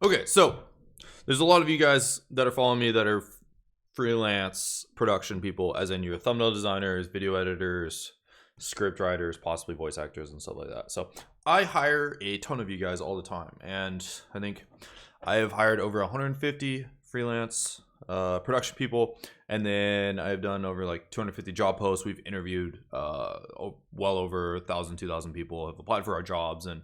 Okay, so there's a lot of you guys that are following me that are freelance production people, as in you're thumbnail designers, video editors, script writers, possibly voice actors and stuff like that. So I hire a ton of you guys all the time, and I think I have hired over 150 freelance production people, and then I've done over like 250 job posts. We've interviewed well over 1,000, 2,000 people have applied for our jobs, and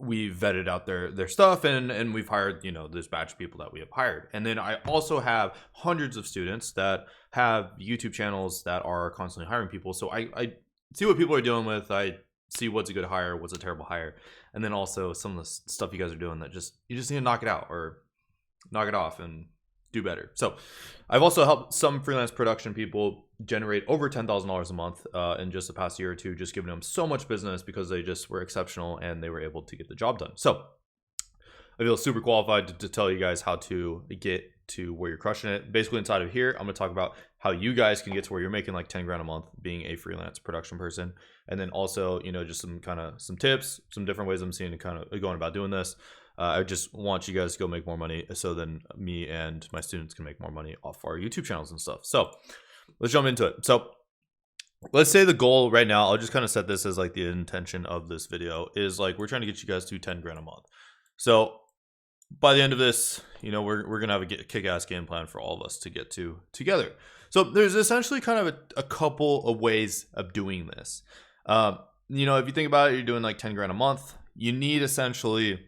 we've vetted out their stuff, and we've hired, you know, this batch of people that we have hired. And then I also have hundreds of students that have YouTube channels that are constantly hiring people. So I see what people are doing with, I see what's a good hire, what's a terrible hire, and then also some of the stuff you guys are doing that you just need to knock it out or knock it off and do better. So I've also helped some freelance production people generate over $10,000 a month in just the past year or two, just giving them so much business because they just were exceptional and they were able to get the job done. So I feel super qualified to tell you guys how to get to where you're crushing it. Basically, inside of here, I'm going to talk about how you guys can get to where you're making like 10 grand a month being a freelance production person. And then also, you know, just some tips, some different ways I'm seeing kind of going about doing this. I just want you guys to go make more money so then me and my students can make more money off our YouTube channels and stuff. So let's jump into it. So let's say the goal right now, I'll just kind of set this as like the intention of this video is like, we're trying to get you guys to 10 grand a month. So by the end of this, you know, we're going to have a kick-ass game plan for all of us to get to together. So there's essentially kind of a couple of ways of doing this. You know, if you think about it, you're doing like 10 grand a month, you need essentially,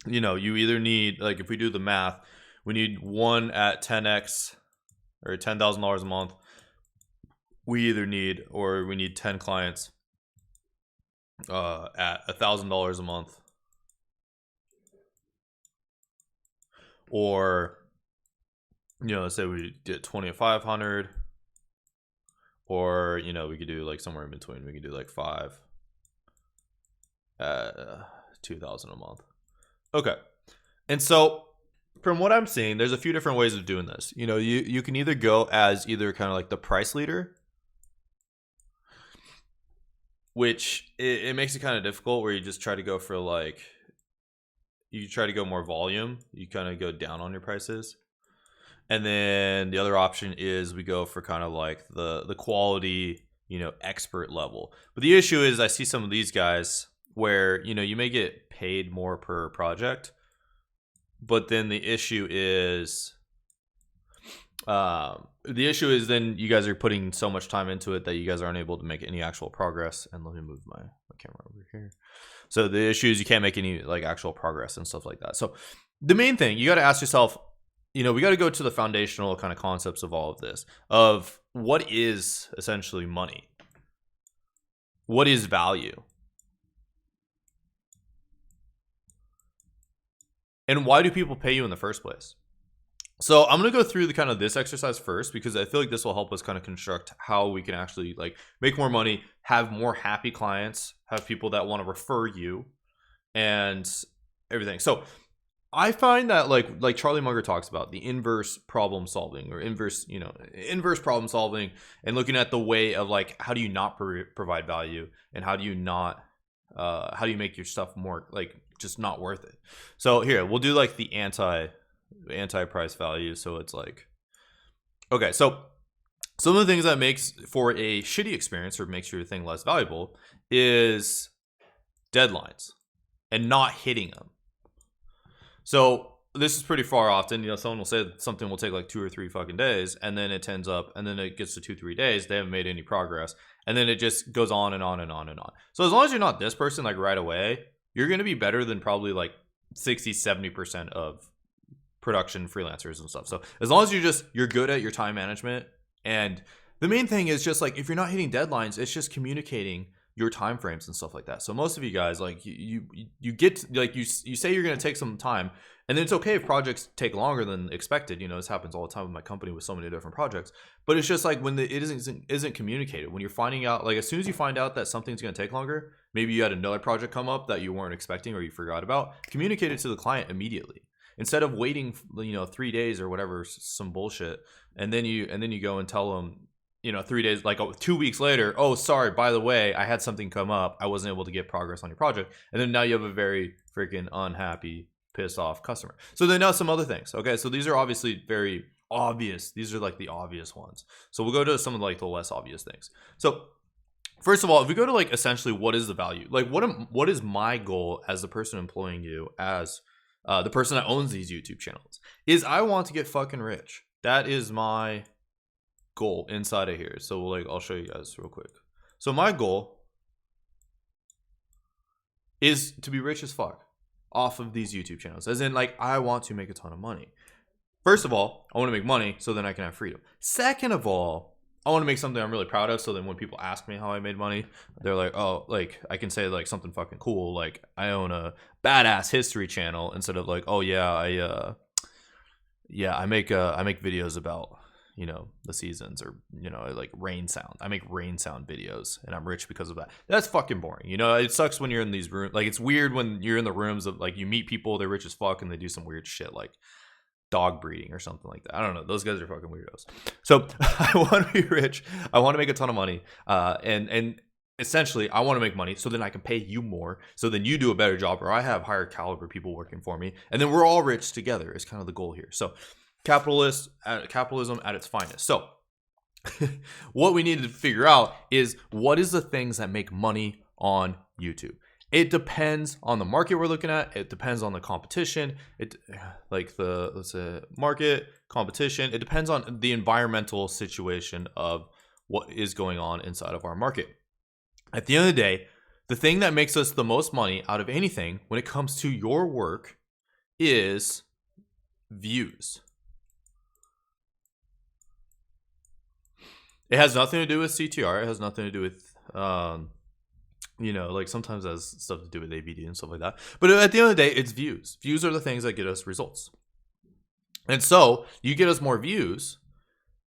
you know, you either need, like if we do the math, we need one at 10x or $10,000 a month. We either need, or we need 10 clients at $1,000 a month, or, you know, let's say we did 20 at 500, or, you know, we could do like somewhere in between. We could do like 5 at 2,000 a month. Okay. And so from what I'm seeing, there's a few different ways of doing this. You know, you can either go as either kind of like the price leader, which it makes it kind of difficult, where you just try to go for like, you try to go more volume, you kind of go down on your prices. And then the other option is we go for kind of like the quality, you know, expert level. But the issue is I see some of these guys where, you know, you may get paid more per project, but then the issue is then you guys are putting so much time into it that you guys aren't able to make any actual progress. And let me move my camera over here. So the issue is you can't make any like actual progress and stuff like that. So the main thing you got to ask yourself, you know, we got to go to the foundational kind of concepts of all of this, of what is essentially money? What is value? And why do people pay you in the first place? So I'm going to go through the kind of this exercise first, because I feel like this will help us kind of construct how we can actually like make more money, have more happy clients, have people that want to refer you and everything. So I find that like Charlie Munger talks about the inverse problem solving, or inverse problem solving, and looking at the way of like, how do you not provide value, and how do you make your stuff more like just not worth it. So here we'll do like the anti-price value. So it's like, okay, so some of the things that makes for a shitty experience or makes your thing less valuable is deadlines and not hitting them. So this is pretty far often, you know, someone will say something will take like 2 or 3 fucking days, and then it ends up, and then it gets to 2-3 days, they haven't made any progress, and then it just goes on and on and on and on. So as long as you're not this person like right away, you're going to be better than probably like 60-70% of production freelancers and stuff. So as long as you're good at your time management, and the main thing is just like, if you're not hitting deadlines, it's just communicating your time frames and stuff like that. So most of you guys, like you get like you say you're going to take some time, and then it's okay if projects take longer than expected. You know, this happens all the time with my company with so many different projects. But it's just like when it isn't communicated, when you're finding out, like as soon as you find out that something's going to take longer, maybe you had another project come up that you weren't expecting or you forgot about, communicate it to the client immediately, instead of waiting, you know, 3 days or whatever, some bullshit, and then you go and tell them, you know, 3 days, like 2 weeks later, oh, sorry, by the way, I had something come up. I wasn't able to get progress on your project. And then now you have a very freaking unhappy, pissed off customer. So then now some other things. Okay, so these are obviously very obvious. These are like the obvious ones. So we'll go to some of like the less obvious things. So first of all, if we go to like essentially what is the value? Like what is my goal as the person employing you, as the person that owns these YouTube channels, is I want to get fucking rich. That is my goal inside of here. So like I'll show you guys real quick. So my goal is to be rich as fuck off of these YouTube channels, as in like I want to make a ton of money. First of all, I want to make money so then I can have freedom. Second of all, I want to make something I'm really proud of, so then when people ask me how I made money, they're like, oh, like I can say like something fucking cool, like I own a badass history channel, instead of like, oh yeah, I make videos about, you know, the seasons, or, you know, like rain sound. I make rain sound videos and I'm rich because of that. That's fucking boring. You know, it sucks when you're in these rooms. Like it's weird when you're in the rooms of like you meet people, they're rich as fuck and they do some weird shit like dog breeding or something like that. I don't know. Those guys are fucking weirdos. So I want to be rich. I want to make a ton of money. And essentially I want to make money so then I can pay you more. So then you do a better job, or I have higher caliber people working for me. And then we're all rich together is kind of the goal here. So capitalism at its finest. So what we need to figure out is what is the things that make money on YouTube. It depends on the market we're looking at. It depends on the competition. Let's say market, competition. It depends on the environmental situation of what is going on inside of our market. At the end of the day, the thing that makes us the most money out of anything when it comes to your work is views. It has nothing to do with CTR. It has nothing to do with, you know, like sometimes it has stuff to do with ABD and stuff like that. But at the end of the day, it's views. Views are the things that get us results. And so you get us more views,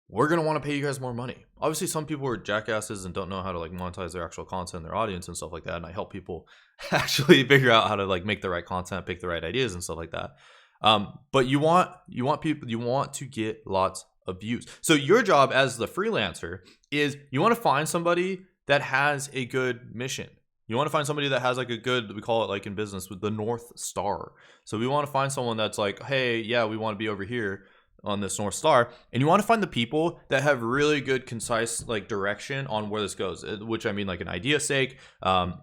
we're going to want to pay you guys more money. Obviously, some people are jackasses and don't know how to like monetize their actual content, their audience and stuff like that. And I help people actually figure out how to like make the right content, pick the right ideas and stuff like that. But you want to get lots of views. So your job as the freelancer is you want to find somebody that has a good mission. You want to find somebody that has like a good, we call it like in business with the North Star. So we want to find someone that's like, hey, yeah, we want to be over here on this North Star. And you want to find the people that have really good, concise like direction on where this goes, which I mean like an idea sake,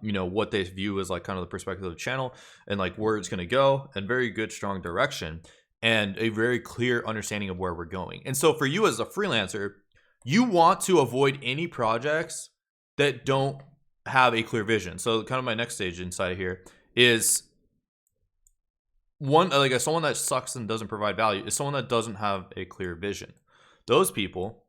you know, what they view as like kind of the perspective of the channel and like where it's going to go, and very good, strong direction and a very clear understanding of where we're going. And so for you as a freelancer, you want to avoid any projects that don't have a clear vision. So kind of my next stage inside of here is one, like someone that sucks and doesn't provide value is someone that doesn't have a clear vision. Those people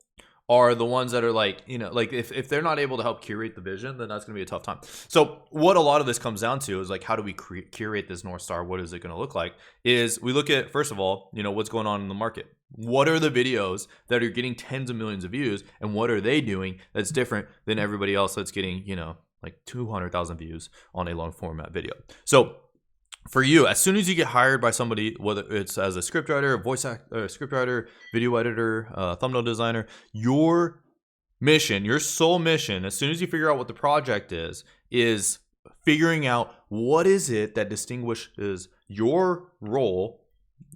are the ones that are like, you know, like if they're not able to help curate the vision, then that's going to be a tough time. So what a lot of this comes down to is like, how do we curate this North Star? What is it going to look like? Is we look at, first of all, you know, what's going on in the market. What are the videos that are getting tens of millions of views, and what are they doing that's different than everybody else that's getting, you know, like 200,000 views on a long format video? So for you, as soon as you get hired by somebody, whether it's as a scriptwriter, scriptwriter, video editor, thumbnail designer, your mission, your sole mission, as soon as you figure out what the project is figuring out what is it that distinguishes your role.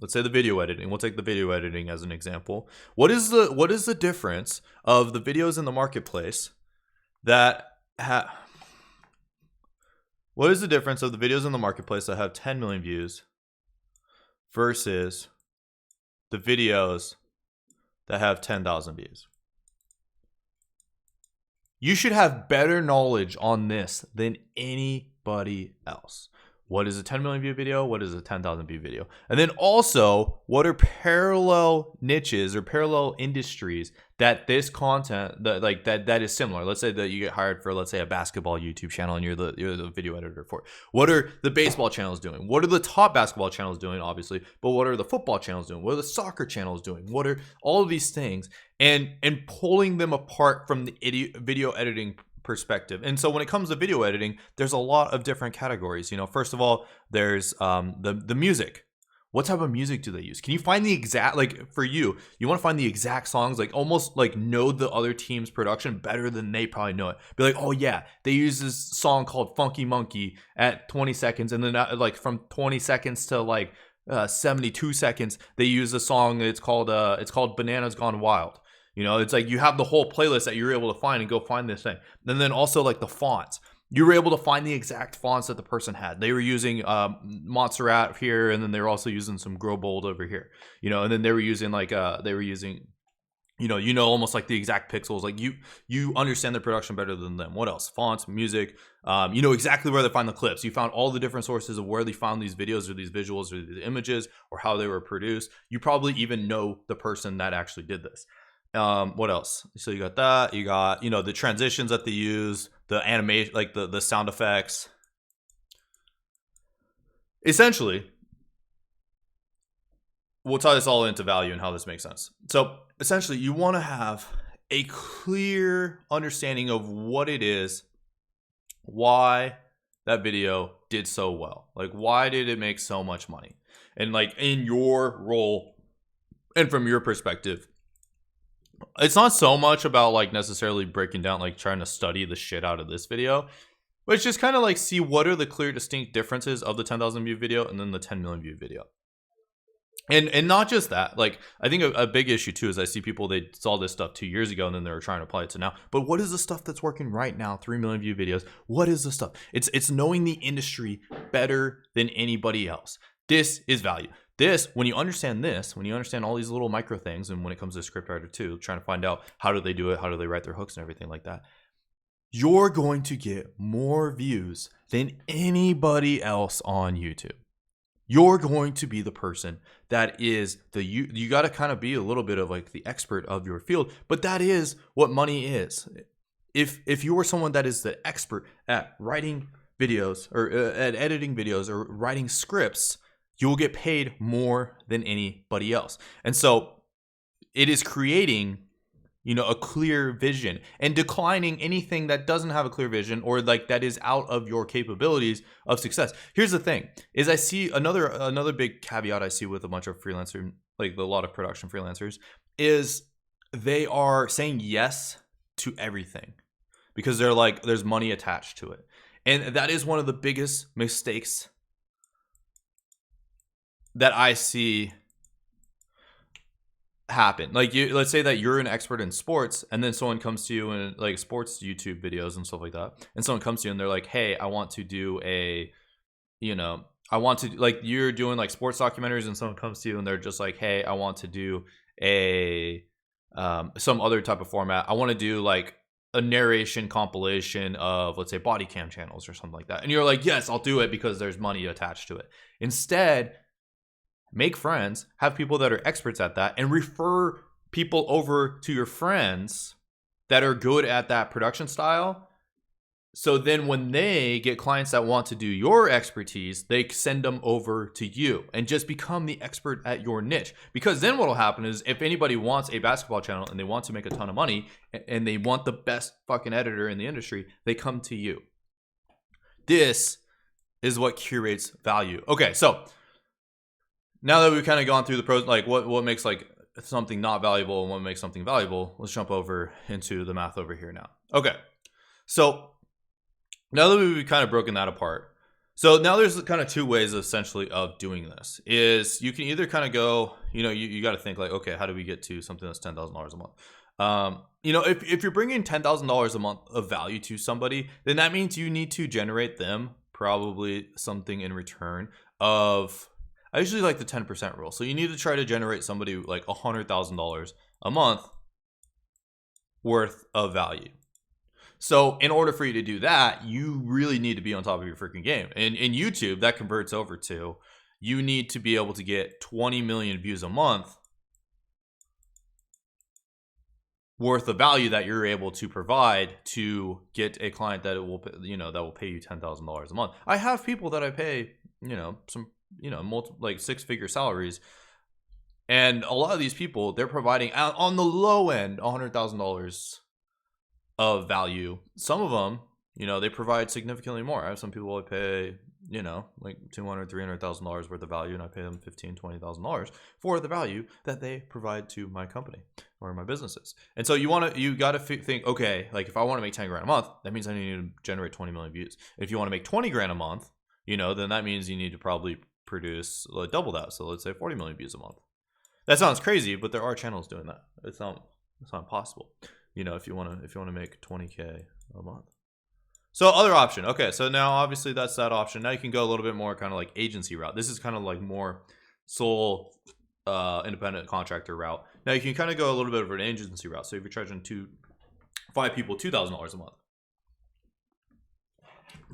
Let's say the video editing. We'll take the video editing as an example. What is the difference of the videos in the marketplace that what is the difference of the videos in the marketplace that have 10 million views versus the videos that have 10,000 views? You should have better knowledge on this than anybody else. What is a 10 million view video? What is a 10,000 view video? And then also, what are parallel niches or parallel industries that this content that is similar? Let's say that you get hired for, let's say, a basketball YouTube channel and you're the video editor for it. What are the baseball channels doing? What are the top basketball channels doing, obviously? But what are the football channels doing? What are the soccer channels doing? What are all of these things? And pulling them apart from the video editing perspective. And so when it comes to video editing, there's a lot of different categories. You know, first of all, there's the music. What type of music do they use? Can you find the exact, like for you want to find the exact songs, like almost like know the other team's production better than they probably know it. Be like, oh yeah, they use this song called Funky Monkey at 20 seconds. And then like from 20 seconds to like 72 seconds, they use a song. It's called Bananas Gone Wild. You know, it's like you have the whole playlist that you're able to find and go find this thing. And then also like the fonts. You were able to find the exact fonts that the person had. They were using Montserrat here, and then they were also using some Grow Bold over here. You know, and then they were using like almost like the exact pixels. Like you understand the production better than them. What else? Fonts, music. You know exactly where they find the clips. You found all the different sources of where they found these videos or these visuals or these images or how they were produced. You probably even know the person that actually did this. What else? So you got that. You got, you know, the transitions that they use, the animation, like the sound effects. Essentially, we'll tie this all into value and how this makes sense. So essentially, you want to have a clear understanding of what it is, why that video did so well. Like, why did it make so much money? And like in your role and from your perspective, it's not so much about like necessarily breaking down, like trying to study the shit out of this video, but it's just kind of like see what are the clear distinct differences of the 10,000 view video and then the 10 million view video. And not just that, like I think a big issue too is I see people, they saw this stuff 2 years ago and then they were trying to apply it to now. But what is the stuff that's working right now? 3 million view videos. What is the stuff? It's knowing the industry better than anybody else. This is value. This, when you understand all these little micro things, and when it comes to script writer too, trying to find out how do they do it, how do they write their hooks and everything like that, you're going to get more views than anybody else on YouTube. You're going to be the person that is you got to kind of be a little bit of like the expert of your field, but that is what money is. If you are someone that is the expert at writing videos or at editing videos or writing scripts, you will get paid more than anybody else. And so it is creating, you know, a clear vision and declining anything that doesn't have a clear vision or like that is out of your capabilities of success. Here's the thing is I see another big caveat I see with a bunch of freelancers, like a lot of production freelancers, is they are saying yes to everything because they're like, there's money attached to it. And that is one of the biggest mistakes that I see happen. Like let's say that you're an expert in sports and then someone comes to you and like sports YouTube videos and stuff like that. And someone comes to you and they're like, hey, I want to do like you're doing like sports documentaries and someone comes to you and they're just like, hey, I want to do some other type of format. I want to do like a narration compilation of, let's say, body cam channels or something like that. And you're like, yes, I'll do it because there's money attached to it. Instead, make friends, have people that are experts at that, and refer people over to your friends that are good at that production style. So then when they get clients that want to do your expertise, they send them over to you and just become the expert at your niche. Because then what will happen is if anybody wants a basketball channel and they want to make a ton of money and they want the best fucking editor in the industry, they come to you. This is what curates value. Okay, so now that we've kind of gone through the pros, like what makes like something not valuable and what makes something valuable, let's jump over into the math over here now. Okay, so now that we've kind of broken that apart, so now there's kind of two ways essentially of doing this. Is you can either kind of go, you got to think like, okay, how do we get to something that's $10,000 a month? If you're bringing $10,000 a month of value to somebody, then that means you need to generate them probably something in return of, I usually like the 10% rule. So you need to try to generate somebody like $100,000 a month worth of value. So in order for you to do that, you really need to be on top of your freaking game. And in YouTube, that converts over to, you need to be able to get 20 million views a month worth of value that you're able to provide to get a client that will, that will pay you $10,000 a month. I have people that I pay, some, like 6-figure salaries. And a lot of these people, they're providing on the low end, $100,000 of value. Some of them, they provide significantly more. I have some people I pay, you know, like $200,000-$300,000 worth of value, and I pay them $15,000-$20,000 for the value that they provide to my company or my businesses. And so you got to think, okay, like if I want to make 10 grand a month, that means I need to generate 20 million views. If you want to make 20 grand a month, you know, then that means you need to probably produce like double that. So let's say 40 million views a month. That sounds crazy, but there are channels doing that. It's not impossible. You know, if you want to make 20K a month. So other option. Okay, so now obviously that's that option. Now you can go a little bit more kind of like agency route. This is kind of like more sole independent contractor route. Now you can kind of go a little bit of an agency route. So if you're charging 5 people $2,000 a month.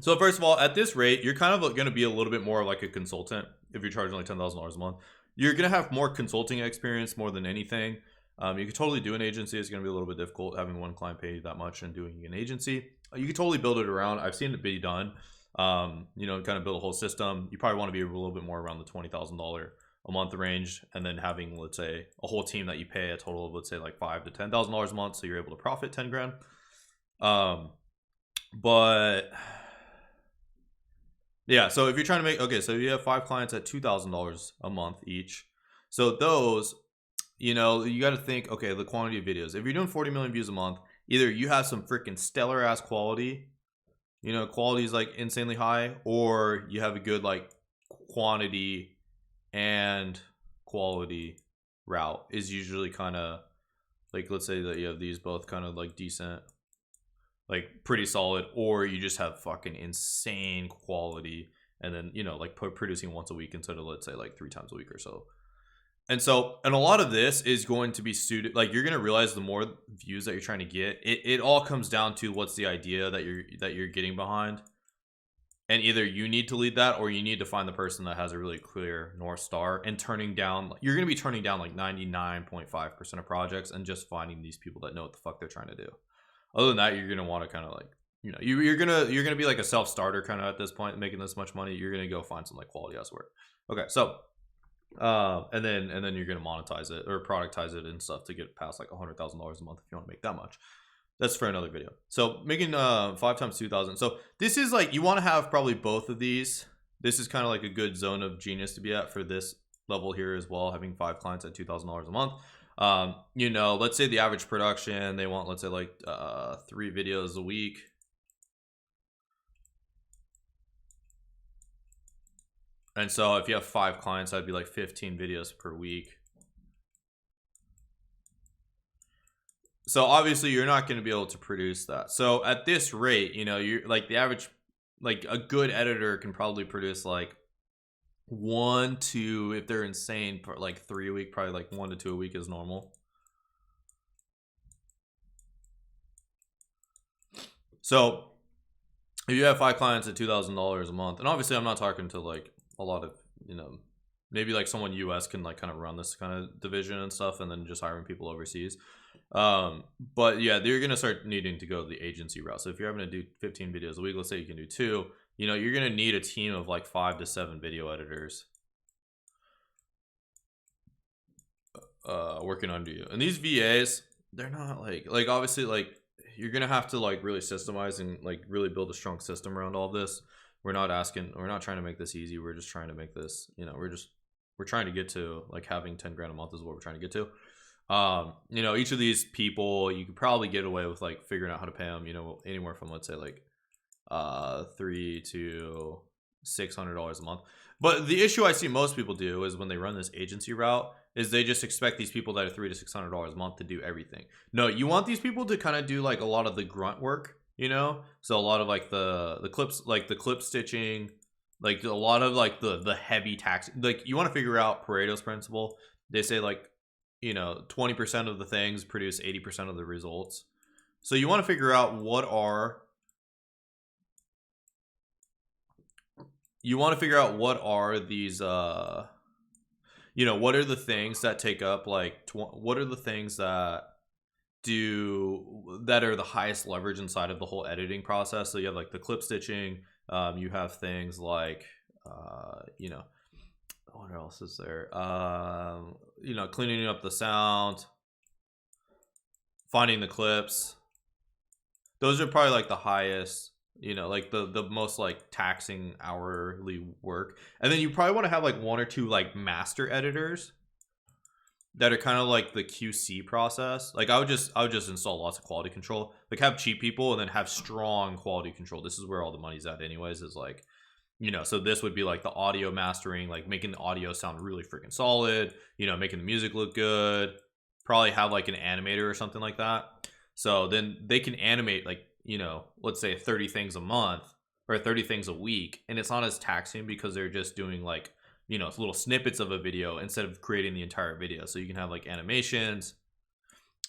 So first of all, at this rate, you're kind of going to be a little bit more like a consultant. If you're charging like $10,000 a month, you're going to have more consulting experience more than anything. You could totally do an agency. It's going to be a little bit difficult having one client pay you that much and doing an agency. You could totally build it around. I've seen it be done. You know, kind of build a whole system. You probably want to be a little bit more around the $20,000 a month range, and then having, let's say, a whole team that you pay a total of, let's say, like $5,000 to $10,000 a month, so you're able to profit 10 grand. But yeah, so if you're trying to make, okay, so you have 5 clients at $2,000 a month each. So those, you know, you got to think, okay, the quantity of videos. If you're doing 40 million views a month, either you have some freaking stellar ass quality, you know, quality is like insanely high, or you have a good like quantity and quality route is usually kind of like, let's say that you have these both kind of like decent, like pretty solid, or you just have fucking insane quality and then, you know, like producing once a week instead of, let's say, like 3 times a week or so. And so, and a lot of this is going to be suited, like you're going to realize the more views that you're trying to get, it all comes down to what's the idea that you're getting behind. And either you need to lead that, or you need to find the person that has a really clear North Star, and turning down, you're going to be turning down like 99.5% of projects and just finding these people that know what the fuck they're trying to do. Other than that, you're going to want to kind of like, you know, you're going to be like a self-starter kind of at this point, making this much money. You're going to go find some like quality ass work. Okay. So, and then you're going to monetize it or productize it and stuff to get past like $100,000 a month if you want to make that much. That's for another video. So making 5 times 2,000. So this is like, you want to have probably both of these. This is kind of like a good zone of genius to be at for this level here as well, having 5 clients at $2,000 a month. You know, let's say the average production, they want, let's say like 3 videos a week. And so if you have 5 clients, that'd be like 15 videos per week. So obviously you're not going to be able to produce that. So at this rate, you know, you're like the average, like a good editor can probably produce like 1 to, if they're insane, for like 3 a week, probably like 1 to 2 a week is normal. So if you have 5 clients at $2,000 a month, and obviously I'm not talking to like a lot of, you know, maybe like someone US can like kind of run this kind of division and stuff, and then just hiring people overseas. But yeah, you're gonna start needing to go the agency route. So if you're having to do 15 videos a week, let's say you can do 2, you know, you're gonna need a team of like 5 to 7 video editors working under you. And these VAs, they're not like obviously like you're gonna have to like really systemize and like really build a strong system around all of this. We're not trying to make this easy. We're just trying to make this, you know, we're trying to get to like having 10 grand a month is what we're trying to get to. You know, each of these people, you could probably get away with like figuring out how to pay them, you know, anywhere from, let's say, like $300 to $600 a month. But the issue I see most people do is when they run this agency route is they just expect these people that are $300 to $600 a month to do everything. No, you want these people to kind of do like a lot of the grunt work, you know? So a lot of like the clips, like the clip stitching, like a lot of like the heavy tax, like you want to figure out Pareto's principle. They say like, you know, 20% of the things produce 80% of the results. So you want to figure out what are these you know, what are the things that take up like what are the things that are the highest leverage inside of the whole editing process. So you have like the clip stitching, you have things like you know, what else is there, you know, cleaning up the sound, finding the clips. Those are probably like the highest you know, like the most like taxing hourly work. And then you probably want to have like 1 or 2 like master editors that are kind of like the QC process. Like I would just install lots of quality control, like have cheap people and then have strong quality control. This is where all the money's at anyways, is like, you know, so this would be like the audio mastering, like making the audio sound really freaking solid, you know, making the music look good, probably have like an animator or something like that. So then they can animate like, you know, let's say 30 things a month or 30 things a week, and it's not as taxing because they're just doing like, you know, little snippets of a video instead of creating the entire video. So you can have like animations,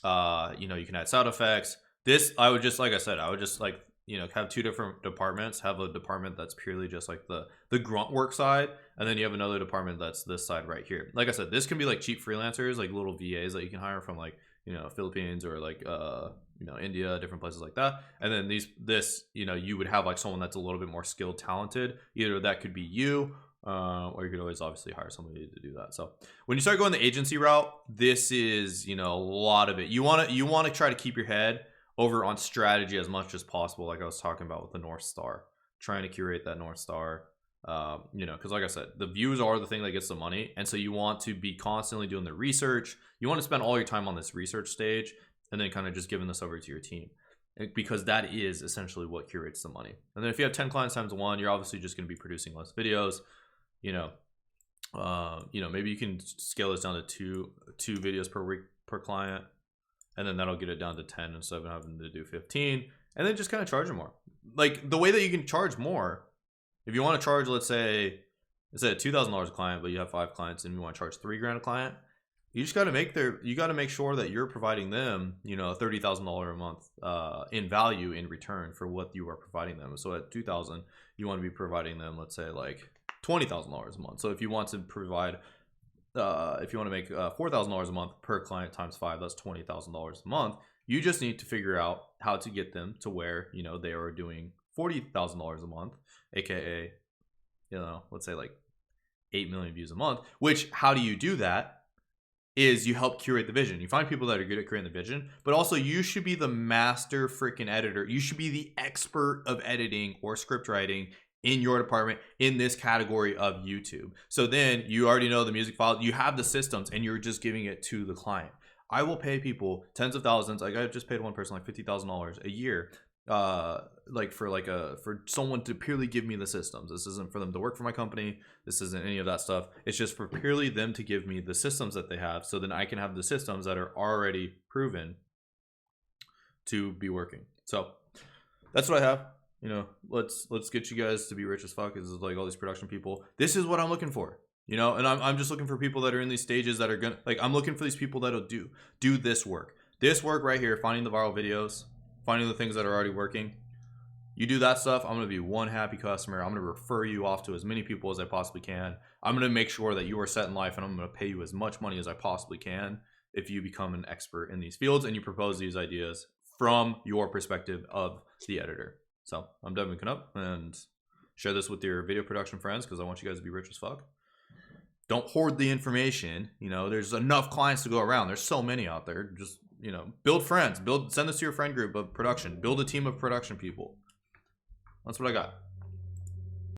you know, you can add sound effects. This, I would just, like I said, I would just like, you know, have 2 different departments. Have a department that's purely just like the grunt work side, and then you have another department that's this side right here. Like I said, this can be like cheap freelancers, like little VAs that you can hire from like, you know, Philippines or like you know, India, different places like that. And then this, you know, you would have like someone that's a little bit more skilled, talented. Either that could be you, or you could always obviously hire somebody to do that. So when you start going the agency route, this is, you know, a lot of it. You want to try to keep your head over on strategy as much as possible, like I was talking about with the North Star, trying to curate that North Star. You know, because like I said, the views are the thing that gets the money, and so you want to be constantly doing the research. You want to spend all your time on this research stage, and then kind of just giving this over to your team, because that is essentially what curates the money. And then if you have 10 clients times 1, you're obviously just going to be producing less videos. You know, maybe you can scale this down to two videos per week per client, and then that'll get it down to 10 instead of having to do 15, and then just kind of charge them more. Like the way that you can charge more, if you want to charge, let's say $2,000 a client, but you have 5 clients and you want to charge $3,000 a client, you just got to make sure that you're providing them, you know, $30,000 a month in value in return for what you are providing them. So at 2,000, you want to be providing them, let's say like $20,000 a month. So if you want to provide, if you want to make $4,000 a month per client times 5, that's $20,000 a month. You just need to figure out how to get them to where, you know, they are doing $40,000 a month, aka, you know, let's say like 8 million views a month. Which, how do you do that? Is you help curate the vision. You find people that are good at creating the vision, but also you should be the master freaking editor. You should be the expert of editing or script writing in your department in this category of YouTube. So then you already know the music file, you have the systems, and you're just giving it to the client. I will pay people tens of thousands. Like I just paid one person like $50,000 a year, like for someone to purely give me the systems. This isn't for them to work for my company. This isn't any of that stuff. It's just for purely them to give me the systems that they have, so then I can have the systems that are already proven to be working. So that's what I have. You know, let's get you guys to be rich as fuck. This is like all these production people. This is what I'm looking for. You know, and I'm just looking for people that are in these stages that are gonna, like, I'm looking for these people that'll do this work right here, finding the viral videos, finding the things that are already working. You do that stuff, I'm gonna be one happy customer. I'm gonna refer you off to as many people as I possibly can. I'm gonna make sure that you are set in life, and I'm gonna pay you as much money as I possibly can if you become an expert in these fields and you propose these ideas from your perspective of the editor. So I'm Devin Canup, and share this with your video production friends, because I want you guys to be rich as fuck. Don't hoard the information. You know, there's enough clients to go around. There's so many out there. Just, you know, build friends. Send this to your friend group of production. Build a team of production people. That's what I got.